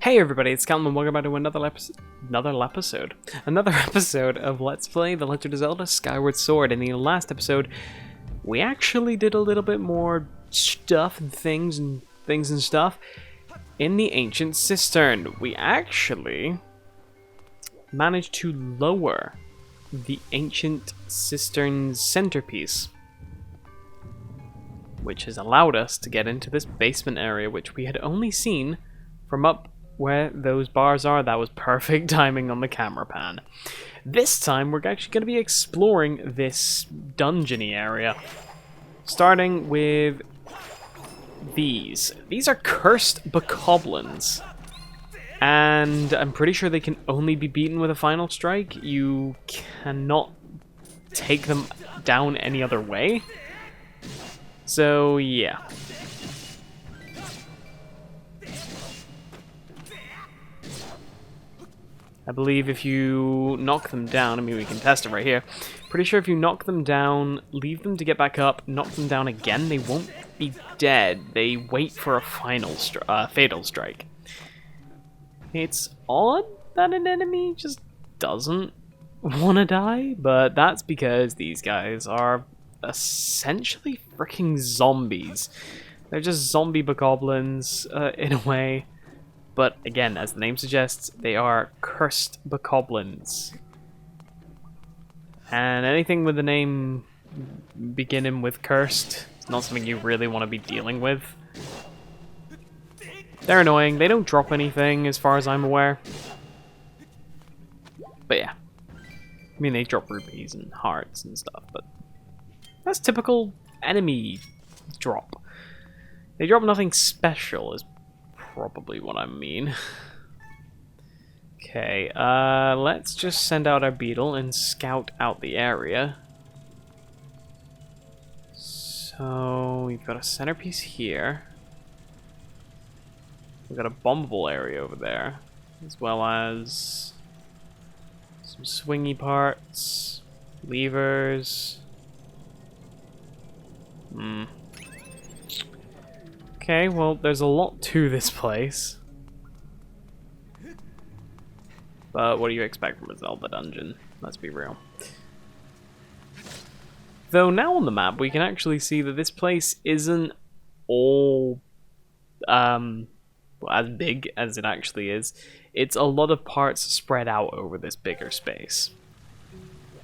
Hey everybody, it's Callum and welcome back to another episode of Let's Play The Legend of Zelda Skyward Sword. In the last episode, we actually did a little bit more stuff and things and stuff in the ancient cistern. We actually managed to lower the ancient cistern's centerpiece, which has allowed us to get into this basement area, which we had only seen from up where those bars are. That was perfect timing on the camera pan. This time, we're actually going to be exploring this dungeony area, starting with these. These are cursed bokoblins, and I'm pretty sure they can only be beaten with a final strike. You cannot take them down any other way. So, yeah. I believe if you knock them down, I mean, we can test it right here. Pretty sure if you knock them down, leave them to get back up, knock them down again, they won't be dead. They wait for a final fatal strike. It's odd that an enemy just doesn't want to die, but that's because these guys are essentially freaking zombies. They're just zombie bokoblins in a way. But again, as the name suggests, they are cursed bokoblins. And anything with the name beginning with cursed is not something you really want to be dealing with. They're annoying. They don't drop anything as far as I'm aware. But yeah. I mean, they drop rupees and hearts and stuff, but that's typical enemy drop. They drop nothing special is probably what I mean. Okay, let's just send out our beetle and scout out the area. So, we've got a centerpiece here. We've got a bombable area over there, as well as some swingy parts, levers. Okay, well, there's a lot to this place. But what do you expect from a Zelda dungeon? Let's be real. Though now on the map, we can actually see that this place isn't all as big as it actually is. It's a lot of parts spread out over this bigger space.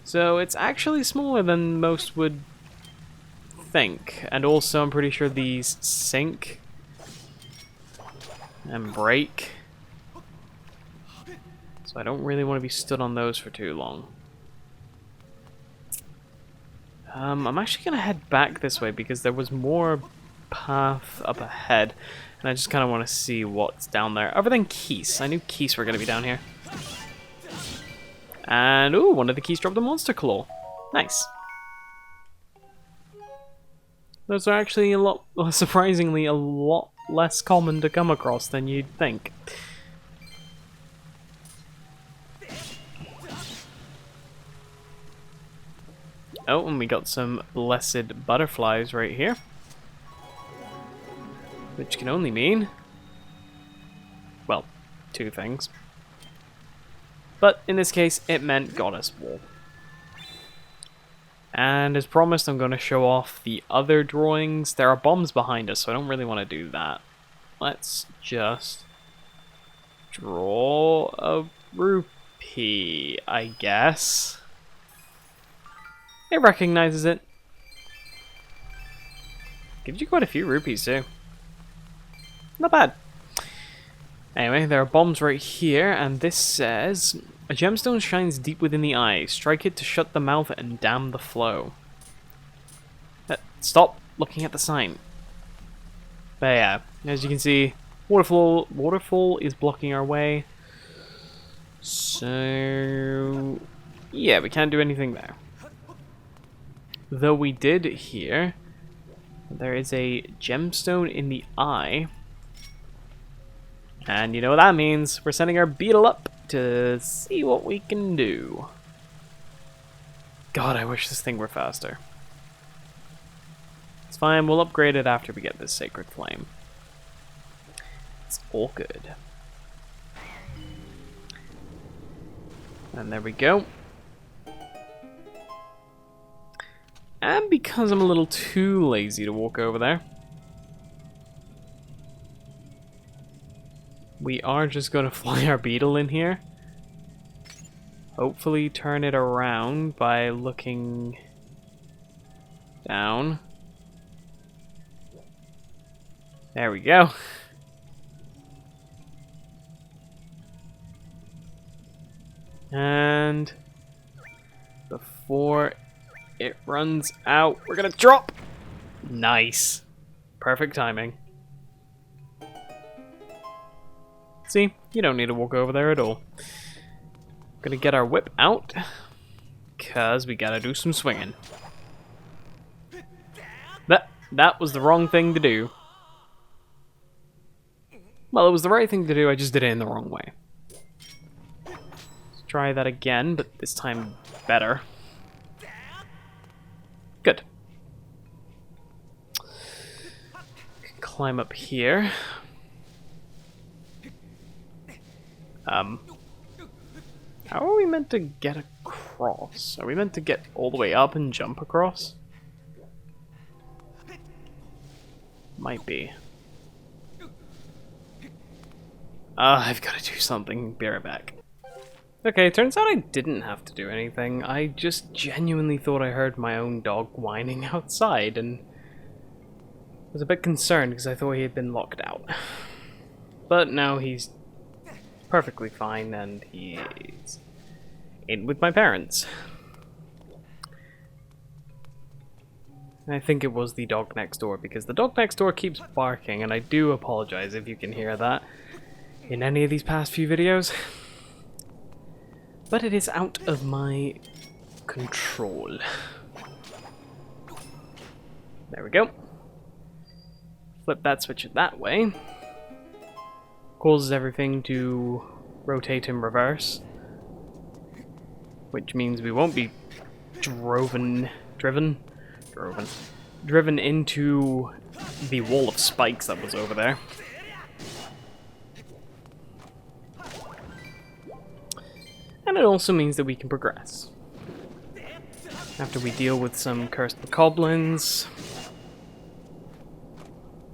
So it's actually smaller than most would think. And also, I'm pretty sure these sink and break. So I don't really want to be stood on those for too long. I'm actually going to head back this way because there was more path up ahead. And I just kind of want to see what's down there. Other than keys. I knew keys were going to be down here. And, ooh, one of the keys dropped a monster claw. Nice. Those are actually surprisingly a lot less common to come across than you'd think. Oh, and we got some blessed butterflies right here. Which can only mean, well, two things. But in this case, it meant Goddess Wall. And as promised, I'm going to show off the other drawings. There are bombs behind us, so I don't really want to do that. Let's just draw a rupee, I guess. It recognizes it. Gives you quite a few rupees, too. Not bad. Anyway, there are bombs right here, and this says, a gemstone shines deep within the eye. Strike it to shut the mouth and dam the flow. Stop looking at the sign. But yeah, as you can see, waterfall is blocking our way. So, yeah, we can't do anything there. Though we did hear there is a gemstone in the eye. And you know what that means. We're sending our beetle up to see what we can do. God, I wish this thing were faster. It's fine, we'll upgrade it after we get this Sacred Flame. It's all good. And there we go. And because I'm a little too lazy to walk over there, we are just going to fly our beetle in here. Hopefully turn it around by looking down. There we go. And before it runs out, we're gonna drop. Nice. Perfect timing. See, you don't need to walk over there at all. Gonna get our whip out, cause we gotta do some swinging. That was the wrong thing to do. Well, it was the right thing to do, I just did it in the wrong way. Let's try that again, but this time better. Good. Climb up here. How are we meant to get across? Are we meant to get all the way up and jump across? Might be. I've got to do something. Be right back. Okay, turns out I didn't have to do anything. I just genuinely thought I heard my own dog whining outside and was a bit concerned because I thought he had been locked out. But now he's perfectly fine and he's in with my parents. I think it was the dog next door because the dog next door keeps barking, and I do apologize if you can hear that in any of these past few videos. But it is out of my control. There we go. Flip that switch that way. Causes everything to rotate in reverse. Which means we won't be driven into the wall of spikes that was over there. And it also means that we can progress. After we deal with some cursed bokoblins.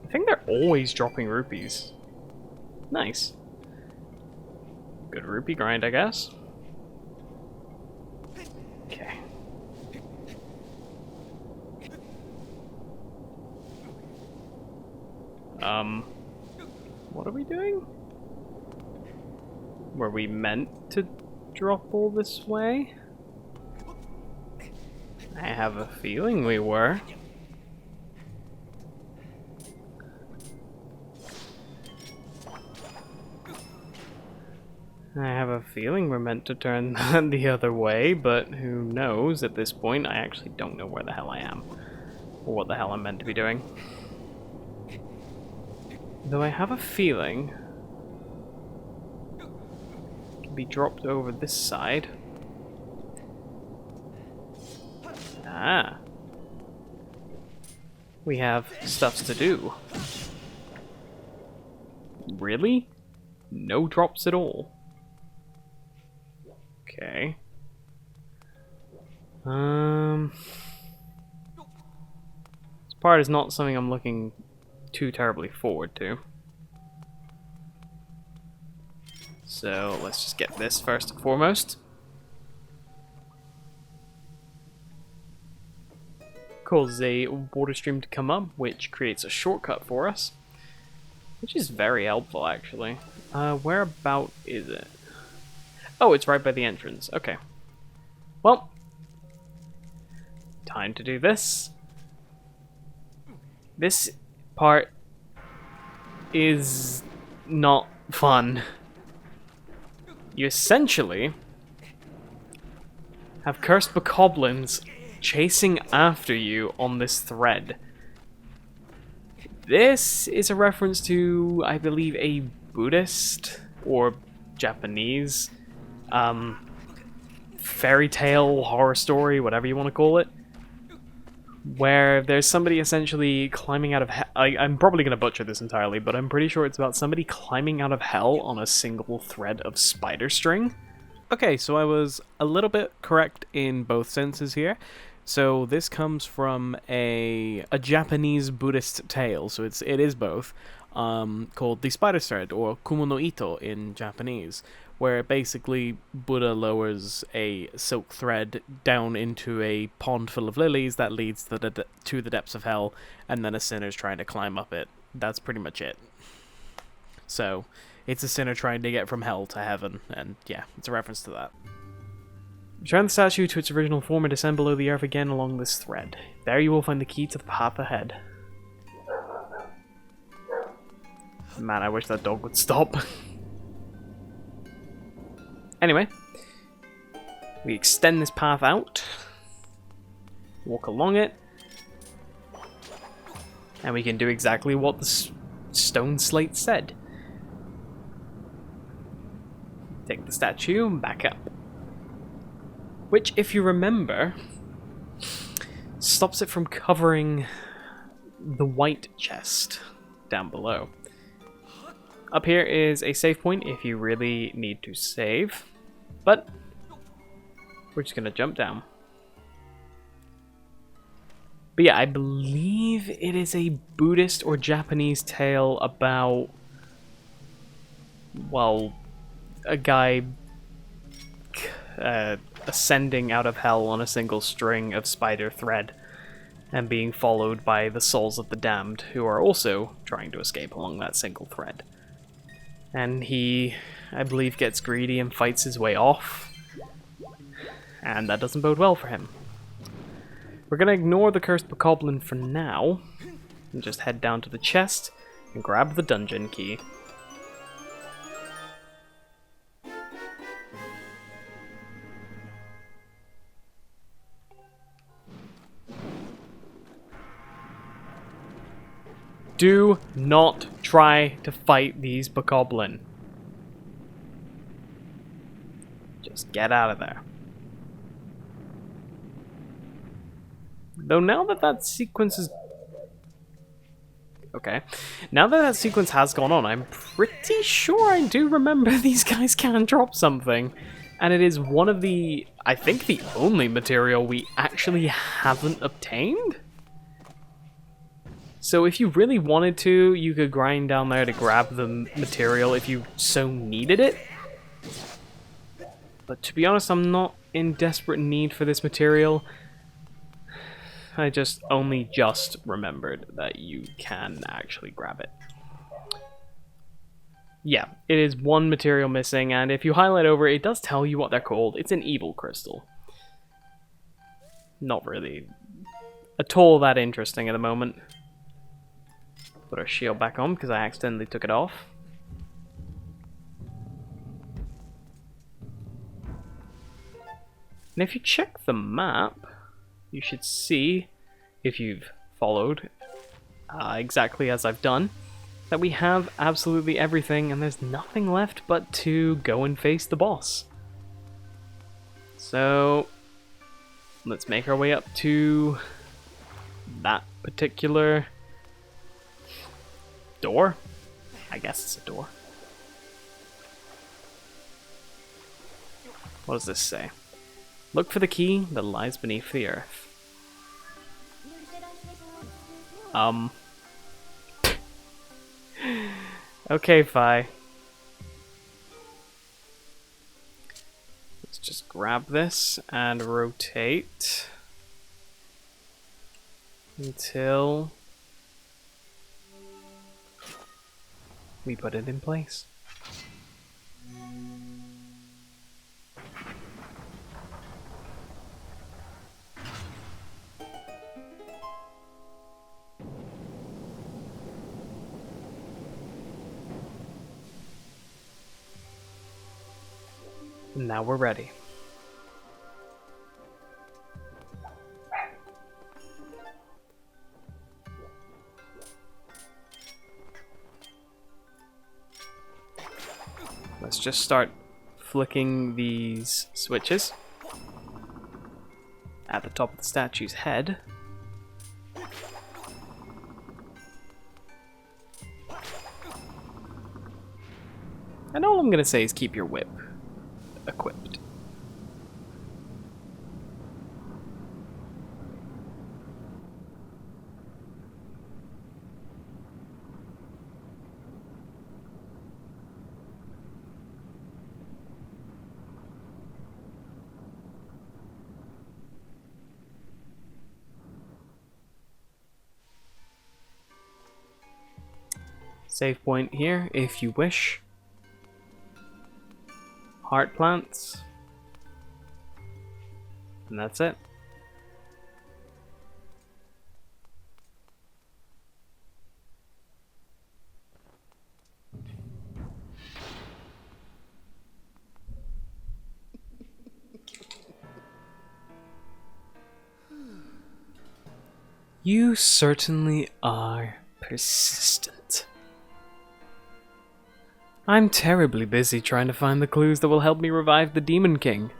I think they're always dropping rupees. Nice. Good rupee grind, I guess. Okay. What are we doing? Were we meant to drop all this way? I have a feeling we were. I have a feeling we're meant to turn that the other way, but who knows at this point? I actually don't know where the hell I am, or what the hell I'm meant to be doing. Though I have a feeling it can be dropped over this side. Ah. We have stuffs to do. Really? No drops at all. Okay. This part is not something I'm looking too terribly forward to. So let's just get this first and foremost. Causes a water stream to come up, which creates a shortcut for us. Which is very helpful, actually. Whereabout is it? Oh, it's right by the entrance. Okay. Well, time to do this. This part is not fun. You essentially have cursed bokoblins chasing after you on this thread. This is a reference to, I believe, a Buddhist or Japanese fairy tale, horror story, whatever you want to call it, where there's somebody essentially climbing out of hell. I'm probably going to butcher this entirely, but I'm pretty sure it's about somebody climbing out of hell on a single thread of spider string. Okay, so I was a little bit correct in both senses here. So this comes from a Japanese Buddhist tale, so it is both, called the Spider Thread, or Kumo no Ito in Japanese, where basically Buddha lowers a silk thread down into a pond full of lilies that leads to the depths of hell, and then a sinner's trying to climb up it. That's pretty much it. So, it's a sinner trying to get from hell to heaven, and yeah, it's a reference to that. Return the statue to its original form and descend below the earth again along this thread. There you will find the key to the path ahead. Man, I wish that dog would stop. Anyway, we extend this path out, walk along it, and we can do exactly what the stone slate said. Take the statue back up. Which, if you remember, stops it from covering the white chest down below. Up here is a save point if you really need to save, but we're just going to jump down. But yeah, I believe it is a Buddhist or Japanese tale about, well, a guy ascending out of hell on a single string of spider thread and being followed by the souls of the damned, who are also trying to escape along that single thread. And he, I believe, gets greedy and fights his way off, and that doesn't bode well for him. We're going to ignore the cursed bokoblin for now, and just head down to the chest and grab the dungeon key. Do not try to fight these bokoblin. Just get out of there. Though now that sequence is... Okay. Now that sequence has gone on, I'm pretty sure I do remember these guys can drop something. And it is one of the... I think the only material we actually haven't obtained? So if you really wanted to, you could grind down there to grab the material if you so needed it. But to be honest, I'm not in desperate need for this material. I just only just remembered that you can actually grab it. Yeah, it is one material missing, and if you highlight over it, it does tell you what they're called. It's an evil crystal. Not really at all that interesting at the moment. Put our shield back on because I accidentally took it off. And if you check the map, you should see, if you've followed exactly as I've done, that we have absolutely everything and there's nothing left but to go and face the boss. So let's make our way up to that particular door? I guess it's a door. What does this say? Look for the key that lies beneath the earth. Okay, Fi. Let's just grab this and rotate until we put it in place. Now we're ready. Let's just start flicking these switches at the top of the statue's head. And all I'm going to say is keep your whip equipped. Save point here, if you wish. Heart plants. And that's it. You certainly are persistent. I'm terribly busy trying to find the clues that will help me revive the Demon King.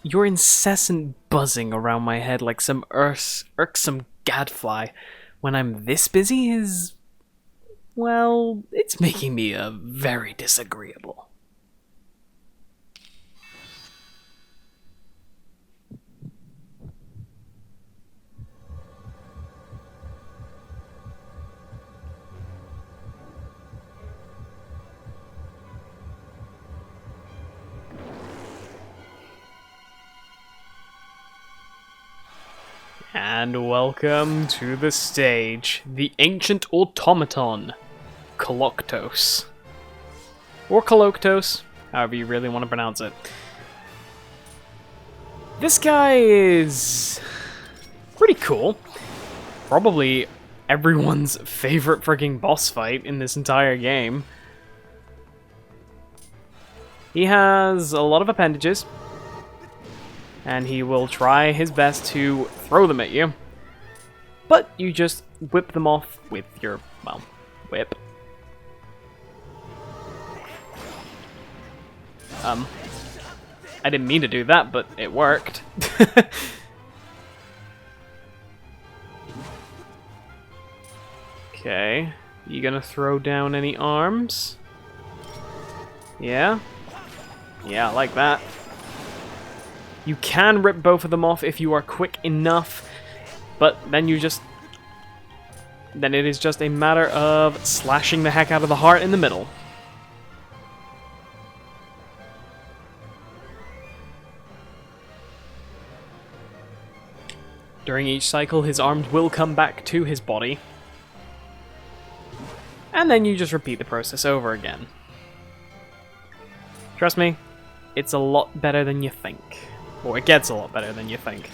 Your incessant buzzing around my head like some irksome gadfly when I'm this busy is... well, it's making me very disagreeable. And welcome to the stage, the ancient automaton, Clockwork. Or Clockwork, however you really want to pronounce it. This guy is pretty cool. Probably everyone's favorite freaking boss fight in this entire game. He has a lot of appendages. And he will try his best to throw them at you. But you just whip them off with your, well, whip. I didn't mean to do that, but it worked. Okay. You gonna throw down any arms? Yeah? Yeah, I like that. You can rip both of them off if you are quick enough, but then you just... then it is just a matter of slashing the heck out of the heart in the middle. During each cycle, his arms will come back to his body. And then you just repeat the process over again. Trust me, it's a lot better than you think. Or it gets a lot better than you think.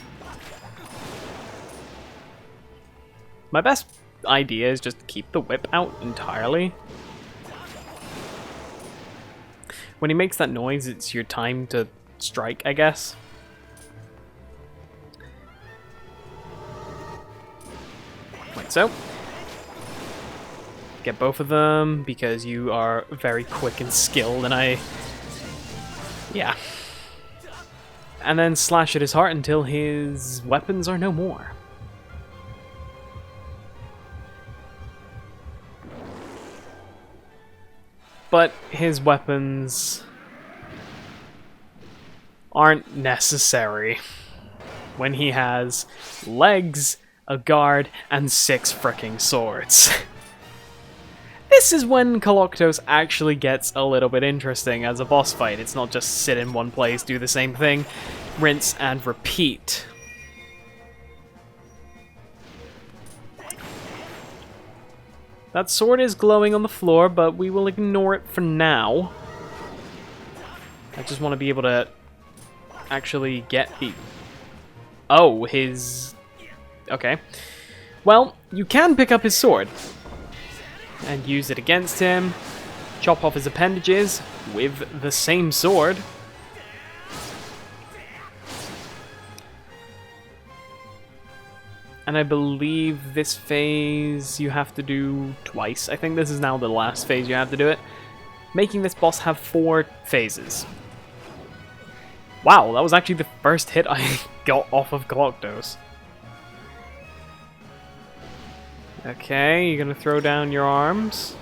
My best idea is just keep the whip out entirely. When he makes that noise, it's your time to strike, I guess. Like so. Get both of them, because you are very quick and skilled, and yeah. And then slash at his heart until his weapons are no more. But his weapons aren't necessary when he has legs, a guard, and 6 fricking swords. This is when Clockwork actually gets a little bit interesting as a boss fight. It's not just sit in one place, do the same thing, rinse and repeat. That sword is glowing on the floor, but we will ignore it for now. I just want to be able to actually get the... oh, his... okay. Well, you can pick up his sword and use it against him, chop off his appendages with the same sword. And I believe this phase you have to do twice. I think this is now the last phase you have to do it, making this boss have 4 phases. Wow, that was actually the first hit I got off of Clockwork. Okay, you're gonna throw down your arms.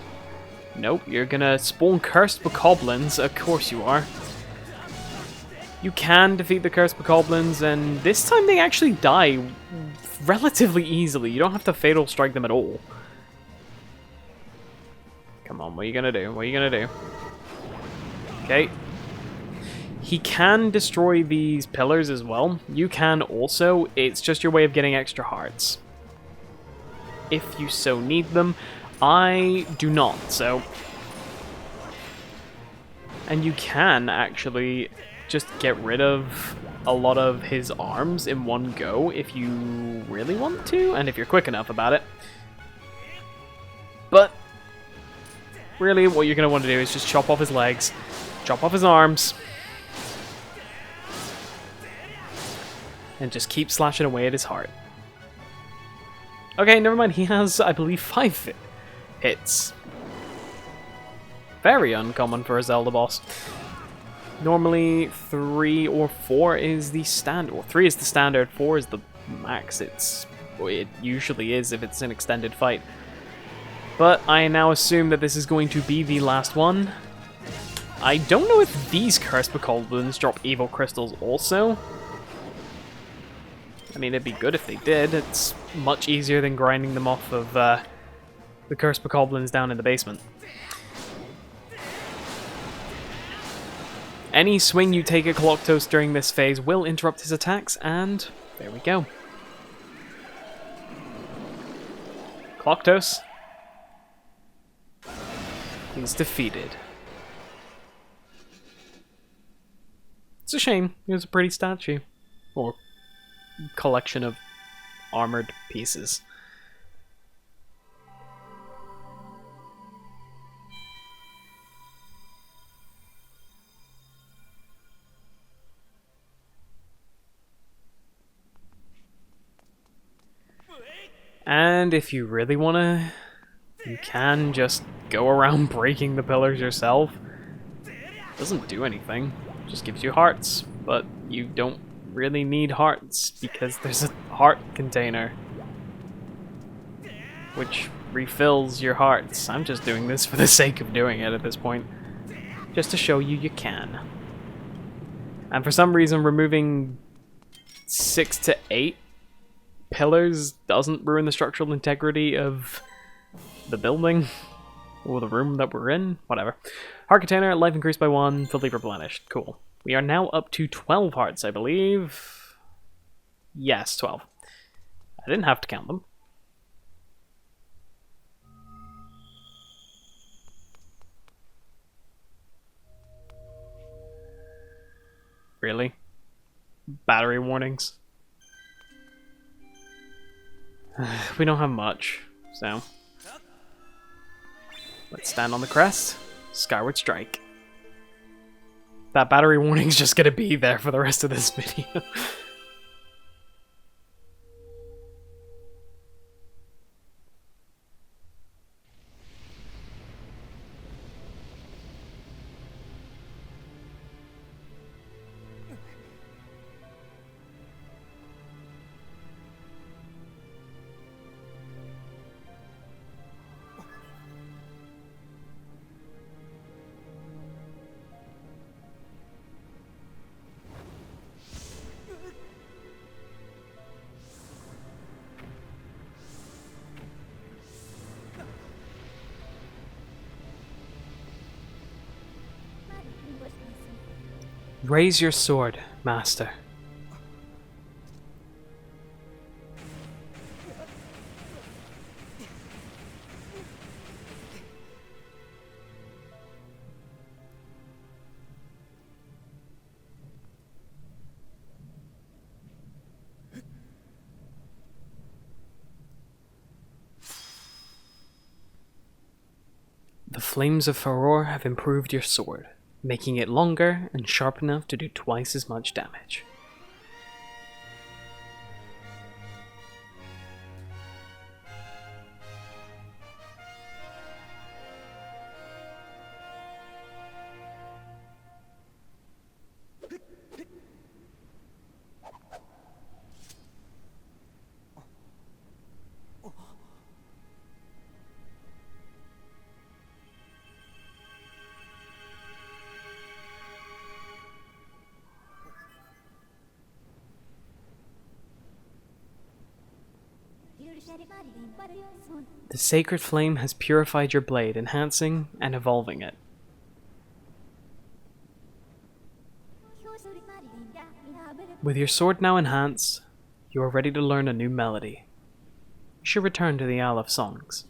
Nope, you're gonna spawn cursed bokoblins. Of course you are. You can defeat the cursed bokoblins, and this time they actually die relatively easily. You don't have to fatal strike them at all. Come on, what are you gonna do? What are you gonna do? Okay. He can destroy these pillars as well. You can also. It's just your way of getting extra hearts. if you so need them. I do not, so... And you can actually just get rid of a lot of his arms in one go if you really want to, and if you're quick enough about it. But really, what you're going to want to do is just chop off his legs, chop off his arms, and just keep slashing away at his heart. Okay, never mind. He has, I believe, 5 hits. Very uncommon for a Zelda boss. Normally, 3 or 4 is the standard. Well, 3 is the standard, 4 is the max. It usually is if it's an extended fight. But I now assume that this is going to be the last one. I don't know if these Cursed Bokoblins drop evil crystals also. I mean, it'd be good if they did. It's much easier than grinding them off of the Cursed Bokoblins down in the basement. Any swing you take at Clockwork during this phase will interrupt his attacks, and there we go. Clockwork is defeated. It's a shame. It was a pretty statue. Or collection of armored pieces. And if you really want to, you can just go around breaking the pillars yourself. Doesn't do anything, just gives you hearts, but you don't really need hearts because there's a heart container which refills your hearts. I'm just doing this for the sake of doing it at this point, just to show you can. And for some reason, removing 6 to 8 pillars doesn't ruin the structural integrity of the building or the room that we're in. Whatever. Heart container, life increased by 1, fully replenished. Cool. We are now up to 12 hearts, I believe. Yes, 12. I didn't have to count them. Really? Battery warnings? We don't have much, so... Let's stand on the crest. Skyward Strike. That battery warning's just gonna be there for the rest of this video. Raise your sword, Master. The flames of furor have improved your sword, making it longer and sharp enough to do twice as much damage. The sacred flame has purified your blade, enhancing and evolving it. With your sword now enhanced, you are ready to learn a new melody. should return to the Isle of Songs.